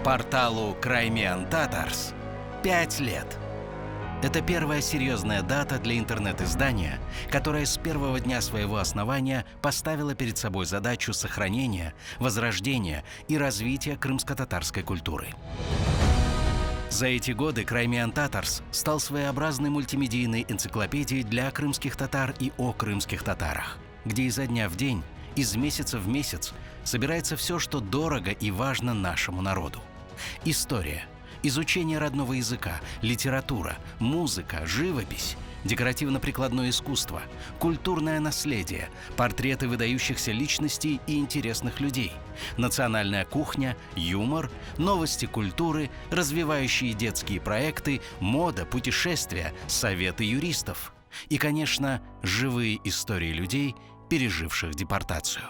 Порталу Crimean Tatars 5 лет. Это первая серьезная дата для интернет-издания, которое с первого дня своего основания поставило перед собой задачу сохранения, возрождения и развития крымско-татарской культуры. За эти годы Crimean Tatars стал своеобразной мультимедийной энциклопедией для крымских татар и о крымских татарах, где изо дня в день, из месяца в месяц собирается все, что дорого и важно нашему народу. История, изучение родного языка, литература, музыка, живопись, декоративно-прикладное искусство, культурное наследие, портреты выдающихся личностей и интересных людей, национальная кухня, юмор, новости культуры, развивающие детские проекты, мода, путешествия, советы юристов и, конечно, живые истории людей, переживших депортацию.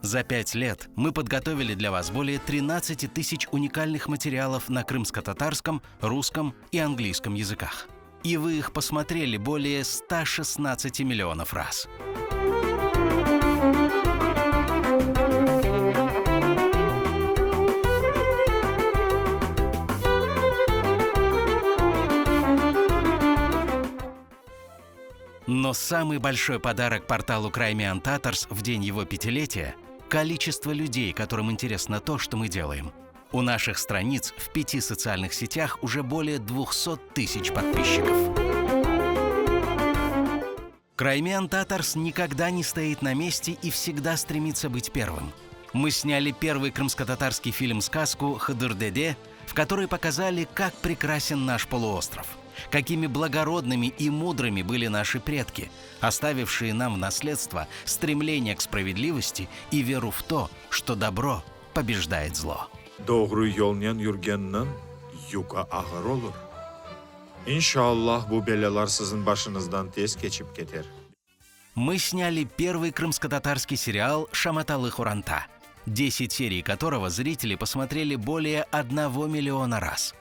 За 5 лет мы подготовили для вас более 13 тысяч уникальных материалов на крымско-татарском, русском и английском языках. И вы их посмотрели более 116 миллионов раз. Но самый большой подарок порталу Crimean Tatars в день его 5-летия – количество людей, которым интересно то, что мы делаем. У наших страниц в 5 социальных сетях уже более 200 тысяч подписчиков. Crimean Tatars никогда не стоит на месте и всегда стремится быть первым. Мы сняли первый крымско-татарский фильм-сказку «Хыдыр-деде», в которой показали, как прекрасен наш полуостров, какими благородными и мудрыми были наши предки, оставившие нам в наследство стремление к справедливости и веру в то, что добро побеждает зло. Doğru yoldan yürgenden yuka ağır olur. İnşallah bu belalar sizin başınızdan tez geçip keter. Мы сняли первый крымско-татарский сериал «Шаматалы Хуранта», 10 серий которого зрители посмотрели более 1 миллиона раз.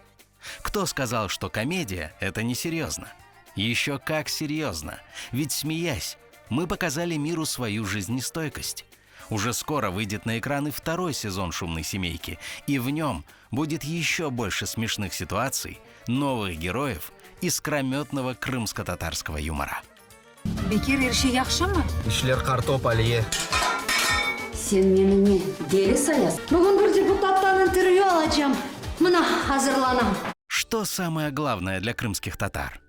Кто сказал, что комедия – это несерьезно? Еще как серьезно, ведь, смеясь, мы показали миру свою жизнестойкость. Уже скоро выйдет на экраны 2-й сезон «Шумной семейки», и в нем будет еще больше смешных ситуаций, новых героев и искрометного крымско-татарского юмора. Бекер ерші яқшама? İşler kartop Aliye. Sen menime deli sayas. Bugün bir депутаттан интервью alacağım. Мына hazırlanам. Что самое главное для крымских татар?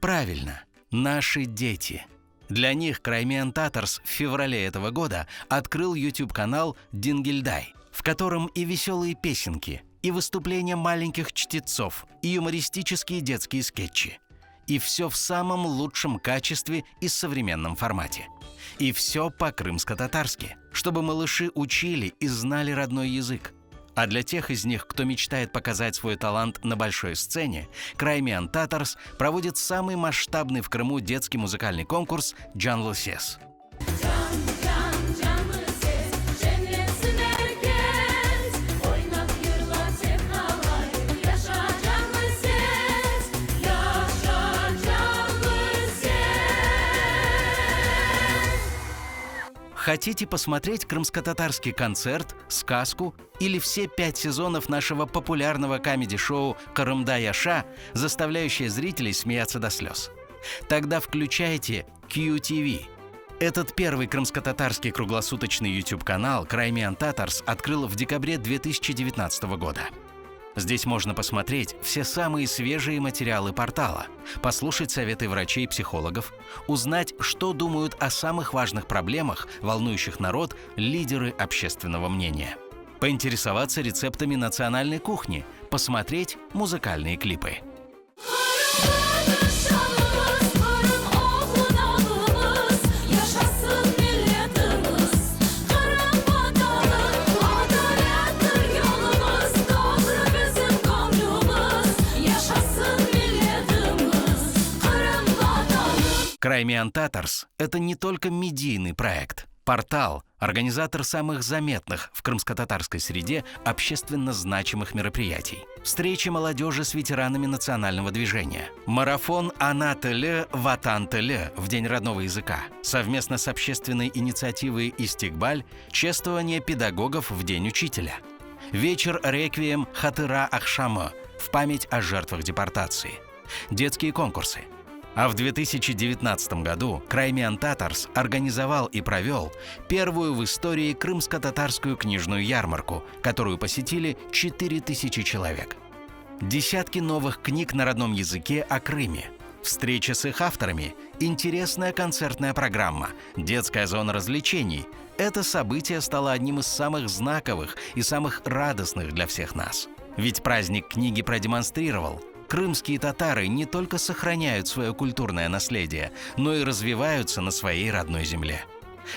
Правильно, наши дети. Для них Crimean Tatars в феврале этого года открыл YouTube-канал «Дингильдай», в котором и веселые песенки, и выступления маленьких чтецов, и юмористические детские скетчи. И все в самом лучшем качестве и современном формате. И все по-крымско-татарски, чтобы малыши учили и знали родной язык. А для тех из них, кто мечтает показать свой талант на большой сцене, Crimean Tatars проводит самый масштабный в Крыму детский музыкальный конкурс «Canlı Ses». Хотите посмотреть крымско-татарский концерт, сказку или все 5 сезонов нашего популярного комеди-шоу «Кырымда Яша», заставляющее зрителей смеяться до слез? Тогда включайте QTV. Этот первый крымско-татарский круглосуточный YouTube-канал Crimean Tatars открыл в декабре 2019 года. Здесь можно посмотреть все самые свежие материалы портала, послушать советы врачей и психологов, узнать, что думают о самых важных проблемах, волнующих народ, лидеры общественного мнения, поинтересоваться рецептами национальной кухни, посмотреть музыкальные клипы. Crimean Tatars – это не только медийный проект. Портал – организатор самых заметных в крымско-татарской среде общественно значимых мероприятий. Встречи молодежи с ветеранами национального движения. Марафон «Ана ТЛ, Ватан ТЛ» в День родного языка. Совместно с общественной инициативой «Истикбаль» чествование педагогов в День учителя. Вечер реквием «Хатыра Ахшама» в память о жертвах депортации. Детские конкурсы. А в 2019 году Краймян Татарс организовал и провел первую в истории крымско-татарскую книжную ярмарку, которую посетили 4000 человек. Десятки новых книг на родном языке о Крыме. Встреча с их авторами, интересная концертная программа, детская зона развлечений. Это событие стало одним из самых знаковых и самых радостных для всех нас. Ведь праздник книги продемонстрировал: крымские татары не только сохраняют свое культурное наследие, но и развиваются на своей родной земле.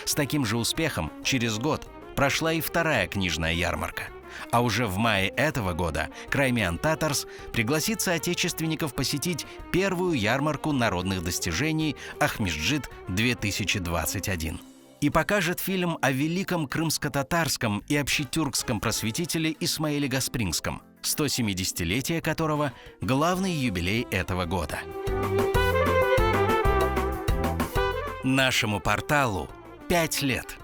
С таким же успехом через год прошла и вторая книжная ярмарка. А уже в мае этого года Краймян Татарс пригласит соотечественников посетить первую ярмарку народных достижений «Ахмеджид-2021». И покажет фильм о великом крымско-татарском и общетюркском просветителе Исмаиле Гаспринском, 170-летие которого – главный юбилей этого года. Нашему порталу 5 лет.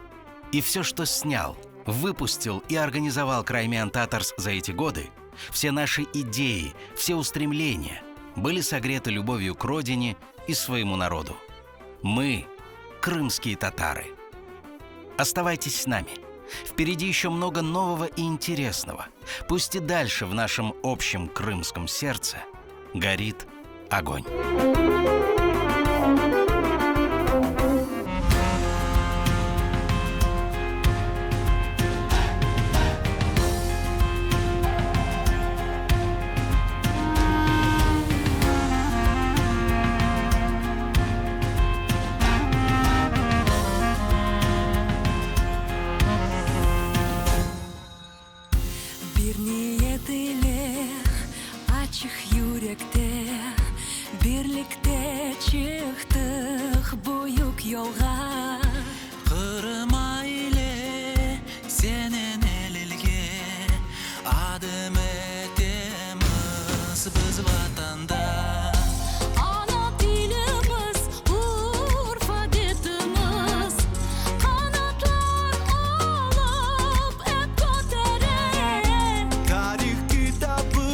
И все, что снял, выпустил и организовал Краймян Татарс за эти годы, все наши идеи, все устремления были согреты любовью к родине и своему народу. Мы – крымские татары. Оставайтесь с нами. Впереди еще много нового и интересного. Пусть и дальше в нашем общем крымском сердце горит огонь. Bir niyet ile açık yürekte birlikte çıktık büyük yolga. Kırım aile senin elilge adım etemiz biz vatanda. Ana dilimiz Urfa dediniz, kanatlar alıp hep götüre. Tarih kitabı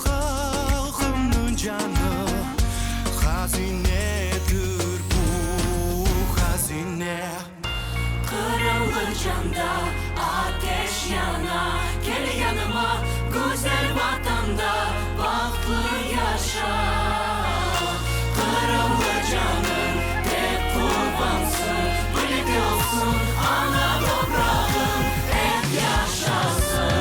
halkımın canı, hazinedir bu hazine. Kırılır canda ateş yana, gel yanıma güzel vatanda bahtlı yaşa. Kırılır canın tek kurbansın, birlikte olsun ana toprağın hep yaşasın.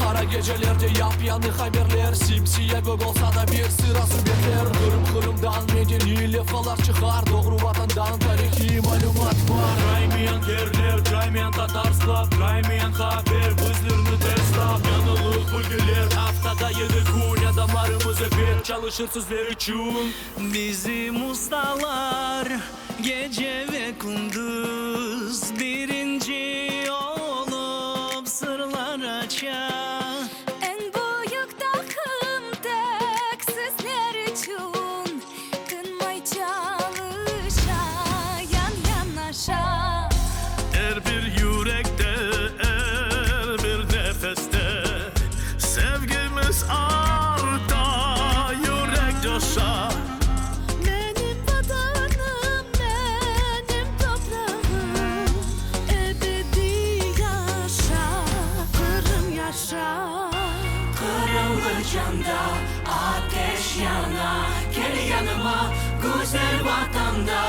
Kara gecelerde yapyanı haberler, simsiye gök olsa da bir sıra sübetler. Kırım kırımdan medeni lefalar çıkar, doğru vatandan tarihi malumat var. Krаймян yerler, Krаймян Tatarslar, Krаймян haber, bizlerini teslap. Yanılık bölgeler, haftada 7 gün adamlarımız hep çalışır sizler için. Bizim ustalar gece ve gündüz birinci olup sırlar açar. En büyük takım tek sizler için, kınmay çalışa, yan yanaşa. Her bir yürekte, her bir nefeste sevgimiz artar, yürek coşar. Benim vatanım, benim toprağım, ebedi yaşa, Kırım yaşa. Kırılır canda ateş yana, gel yanıma güzel vatanda